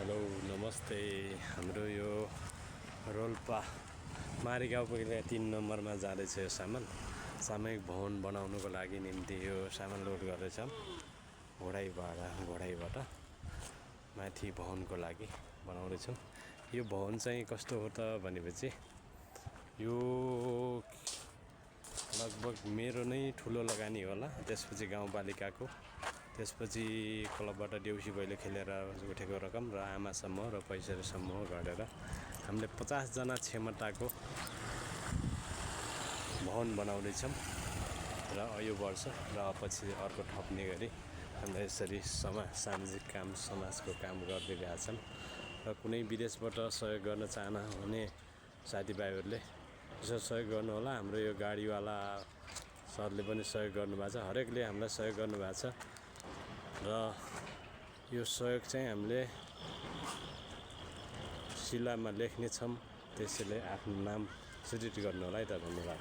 Hello नमस्ते। हाम्रो यो रोल्पा मारी गाउँ पुगेर 3 नम्बरमा जाँदैछ। यो सामूहिक भवन बनाउनुको लागि निम्ति यो सामान लोड गर्दैछौँ घोडाईबाट माथि भवनको लागि बनाउँदैछौँ। यो भवन चाहिँ कस्तो हो त भनेपछि यो लगभग मेरो नै ठुलो लगानी होला, त्यसपछि गाउँपालिकाको, त्यसपछि क्लबबाट देउसी भैलो खेलेर उठेको रकम र आमासम्म र पैसासम्म गरेर हामीले 50 जना क्षमताको भवन बनाउँदैछौँ र यो वर्ष र पछि अर्को थप्ने गरी हामीले यसरी सामाजिक काम, समाजको काम गर्दै गएछौँ। र कुनै विदेशबाट सहयोग गर्न चाहनुहुने साथीभाइहरूले यसो सहयोग गर्नुहोला। हाम्रो यो गाडीवाला सरले पनि सहयोग गर्नुभएको छ, हरेकले हामीलाई सहयोग गर्नुभएको छ र यो सहयोग चाहिँ हामीले शिलामा लेख्नेछौँ, त्यसैले आफ्नो नाम सुदृढ गर्नुहोला है त। धन्यवाद।